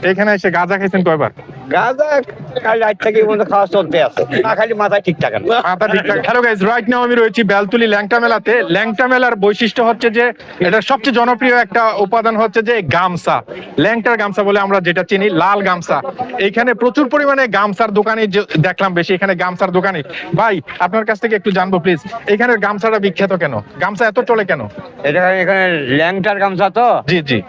এখানে এসে গাঁজা খাইছেন কয়বার? গাঁজা কাল রাত থেকে বন্ধু খাওয়া চলতে আছে, না খালি মাথায় ঠিকঠাক না। মাথা ঠিকঠাক। হ্যালো গাইস, রাইট নাও আমি রয়েছি বেলতুলি ল্যাংটা মেলাতে। ল্যাংটা মেলার বৈশিষ্ট্য হচ্ছে যে এটা সবচেয়ে জনপ্রিয় একটা উপাদান হচ্ছে যে গামছা। ল্যাংটার গামছা বলে আমরা যেটা চিনি, লাল গামছা। এইখানে প্রচুর পরিমাণে গামছার দোকানে দেখলাম বেশি, এখানে গামছার দোকানে। ভাই আপনার কাছ থেকে একটু জানবো প্লিজ, এখানের গামছাটা বিখ্যাত কেন? গামছা এত চলে কেন? এটা এখানে ল্যাংটার গামছা তো, জি জি।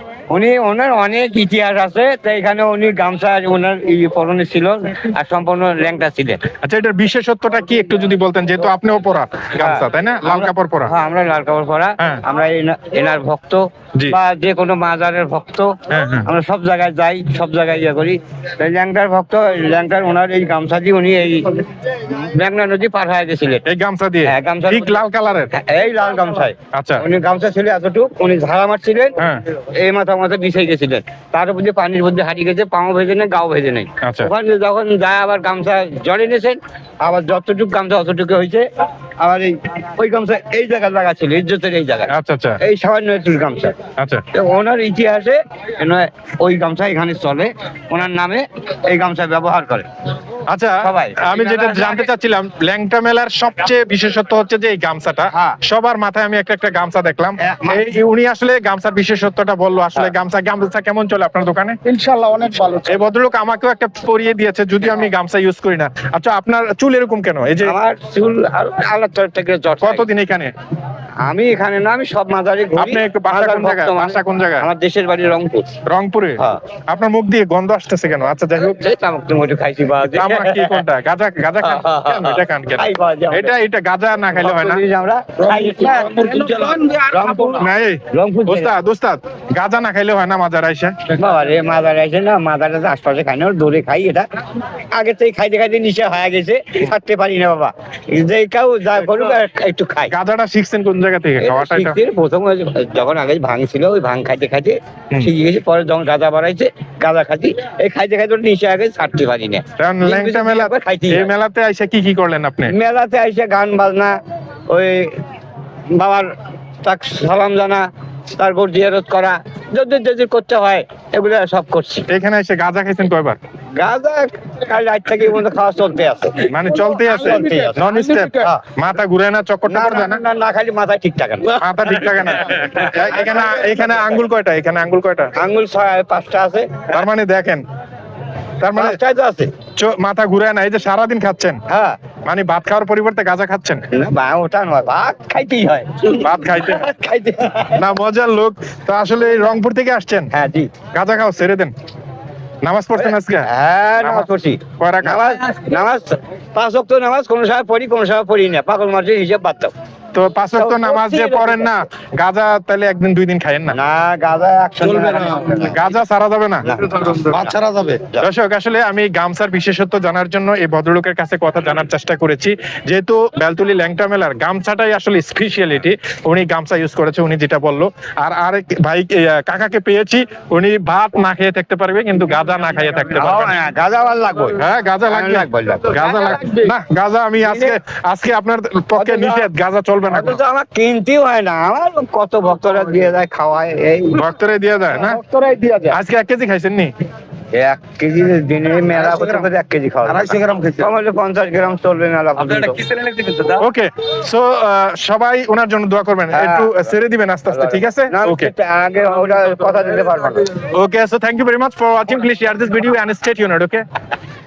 ওনার অনেক ইতিহাস আছে, তো এখানে উনি গামছা ওনার পরনে ছিল আর সম্পূর্ণ ল্যাংটা ছিলেন। আচ্ছা, এটার বিশেষত্বটা কি একটু যদি বলতেন, যেহেতু আপনিও পরা গামছা তাই না, লাল কাপড় পরা? হ্যাঁ, আমরা লাল কাপড় পরা। হ্যাঁ। আমরা এনার ভক্ত জি। বা যে কোনো মাজারের ভক্ত। হ্যাঁ, হ্যাঁ। আমরা সব জায়গায় যাই, সব জায়গায় ইয়ে করি। তো ল্যাংটার ভক্ত, ল্যাংটার ওনার এই গামছা দিয়ে উনি এই মেঘনা নদী পার হয়ে গেছিলেন এই গামছা দিয়ে? হ্যাঁ, গামছা ঠিক লাল কালারের? এই লাল গামছায়। আচ্ছা। উনি গামছা ছিল এতটুক, উনি ঝাড়া মারছিলেন, হ্যাঁ। এই মাথা বিছাই গেছিলেন। তার উপর দিয়ে পানির মধ্যে হারিয়ে গেছে, পাও ভেজে নেই, গাও ভেজে নেই। আচ্ছা। ওখানে যখন যায় আবার গামছা জড়ে নিয়েছেন, আবার যতটুক গামছা অতটুকু হয়েছে। আবার ওই গামছা এই জায়গায় লাগা ছিল, ইজ্জতের এই জায়গায়। আচ্ছা আচ্ছা এই সামান্য একটু গামছা। আচ্ছা। তো ওনার ইতিহাসে ওই গামছা এখানে চলে, ওনার নামে এই গামছা ব্যবহার করে। আচ্ছা, সবাই। আমি যেটা জানতে চাচ্ছিলাম, ল্যাংটা মেলার সবচেয়ে বিশেষত্ব হচ্ছে যে এই গামছাটা। হ্যাঁ। সবার মাথায় আমি একটা একটা গামছা দেখলাম। উনি আসলে গামছার বিশেষত্বটা বললো। আসলে গামছা কেমন চলে আপনার দোকানে? ইনশাআল্লাহ অনেক ভালো। এই ভদ্রলোক আমাকেও একটা পরিয়ে দিয়েছে, যদিও আমি গামছা ইউজ করি না। আচ্ছা, আপনার চুল এরকম কেন? এই যে আমার চুল আলাদা থেকে কতদিন এখানে? আমি এখানে না, আমি সব মাজারে ঘুরি। আপনি একটু বাসা কোন জায়গায়? বাসা কোন জায়গায়? আমার দেশের বাড়ি রংপুর। রংপুরে? হ্যাঁ। আপনার মুখ দিয়ে গন্ধ আসতেছে কেন? আচ্ছা, যাই হোক। তামাক তো মোটে খাইছি বা তামাক কি কোনটা? গাঁজা? গাঁজা খান কেন? এটা খান কেন? খাই পাওয়া যায়। এটা গাঁজা না খাইলে হয় না? আমরা রংপুর না, এই রংপুর ওস্তাদ, গাঁজা না খাইলে হয় না মাজার আইসা? বাবা রে, মাজারে আছে না, মাজারে আশপাশে খাই না, দূরে খাই। এটা আগে থেকে খাইতে খাইতে নিচে হয়ে গেছে, ছাড়তে পারি না বাবা। যে কেউ যা করুক একটু খাই। গাঁজাটা শিখছেন কোন জায়গা থেকে খাওয়াটা? এটা প্রথম যখন আগে ভাঙ ছিল, ওই ভাঙ খাইতে খাইতে শিখে গেছি। পরে যখন গাঁজা বাড়াইছে, গাঁজা খাচ্ছি। এই খাইতে খাইতে নিচে আগে ছাড়তে পারি না। কারণ ল্যাংটা মেলা, এই মেলাতে আইসা কি কি করলেন আপনি? মেলাতে আইসে গান বাজনা, ওই বাবার তাক সালাম জানা, তারপর জিয়ারত করা, যদি করতে হয় এগুলো সব করছি। এখানে এসে গাঁজা খাইছেন কয়বার? গাঁজা কাল রাত থেকে বন্ধু খাওয়া চলতে আছে, মানে চলতে আছে, নন স্টপ? মাথা ঘুরে না, চক্করটা না পড়ে যায় না? না না, খালি মাথায় ঠিকঠাক না। মাথা ঠিক থাকে না? এখানে আঙ্গুল কয়টা? এখানে আঙ্গুল কয়টা? আঙ্গুল 5টা আছে। তার মানে দেখেন, তার মানে 5টাই তো আছে। মাথা ঘুরে না। এই যে সারাদিন খাচ্ছেন, হ্যাঁ, মানে ভাত খাওয়ার পরিবর্তে গাঁজা খাচ্ছেন? না বা ওটা নয়, ভাত খাইতেই হয়। ভাত খাইতে খাইতে না, মজার লোক তো। আসলে এই রংপুর থেকে আসছেন? হ্যাঁ জি। গাঁজা খাও ছেড়ে দেন। নামাজ পড়ছেন আজকে? হ্যাঁ, নামাজ পড়ছি। কয় রাকাত? নামাজ 5 ওয়াক্ত নামাজ, কোন সময় পড়ি, কোন সময় পড়ি না। পাগল মার্জির হিসাব বাদ দাও। তো 5 ওয়াক্ত নামাজ যে পড়েন না, গাঁজা তাহলে একদিন 2 দিন খাইেন না? না, গাঁজা একসঙ্গে গাঁজা ছাড়া যাবে না? ভাত ছাড়া যাবে। দর্শক, আসলে আমি গামছার বিশেষত্ব জানার জন্য এই ভদ্রলোকের কাছে কথা জানার চেষ্টা করেছি। যেহেতু বেলতুলি ল্যাংটা মেলার গামছাটাই আসলে স্পেশালিটি, উনি গামছা ইউজ করেছে, উনি যেটা বললো। আর আরেক ভাই কাকাকে পেয়েছি, উনি ভাত না খেয়ে থাকতে পারবে, কিন্তু গাঁজা না খাইয়ে থাকতে পারবে না। গাঁজা ভালো লাগবে। হ্যাঁ, গাঁজা লাগবে। গাঁজা লাগবে না? গাঁজা আমি আজকে আপনার পক্ষে নিষেধ, গাঁজা চলবে না। অথচ আমার কিনতেও হয় না, আমার কত ভক্তরা দিয়ে যায়, খাওয়ায়। এই ভক্তরাই দিয়ে যায় না? ভক্তরাই দিয়ে যায়। আজকে 1 কেজি খাইছেন নি? 1 কেজি দিনে মেলা করতে করতে 1 কেজি খাওয়া, 250 গ্রাম খেতে, আমাদের 50 গ্রাম চলবে মেলা পর্যন্ত। ওকে, সো সবাই ওনার জন্য দোয়া করবেন। একটু ছেড়ে দিবেন আস্তে আস্তে, ঠিক আছে? ওকে, আগে ওটা কথা দিতে পারবো না। okay, so thank you very much for watching. Please share this video and stay tuned, okay?